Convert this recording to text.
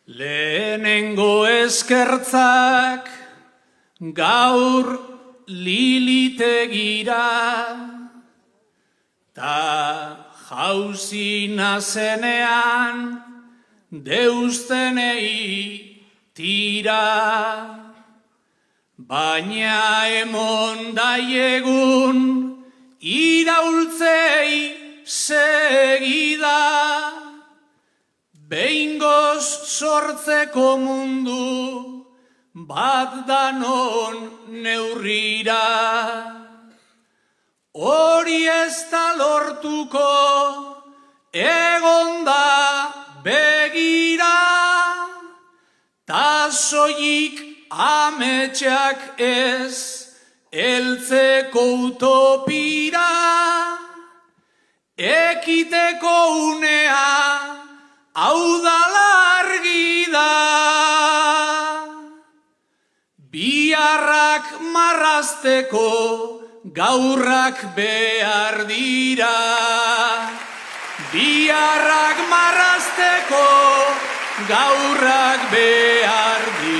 Lehenengo eskertzak gaur lilitegira, ta jauzi nazenean deustenei tira. Baina emon daiegun iraultzei segida, behingoz sortzeko mundu bat danon neurrira. Hori ez da lortuko egonda begira, ta soilik ametsak ez heltzeko utopira. Ekiteko unea hau da largi da, biharrak marrazteko gaurrak behar dira. Biharrak marrazteko gaurrak behar dira.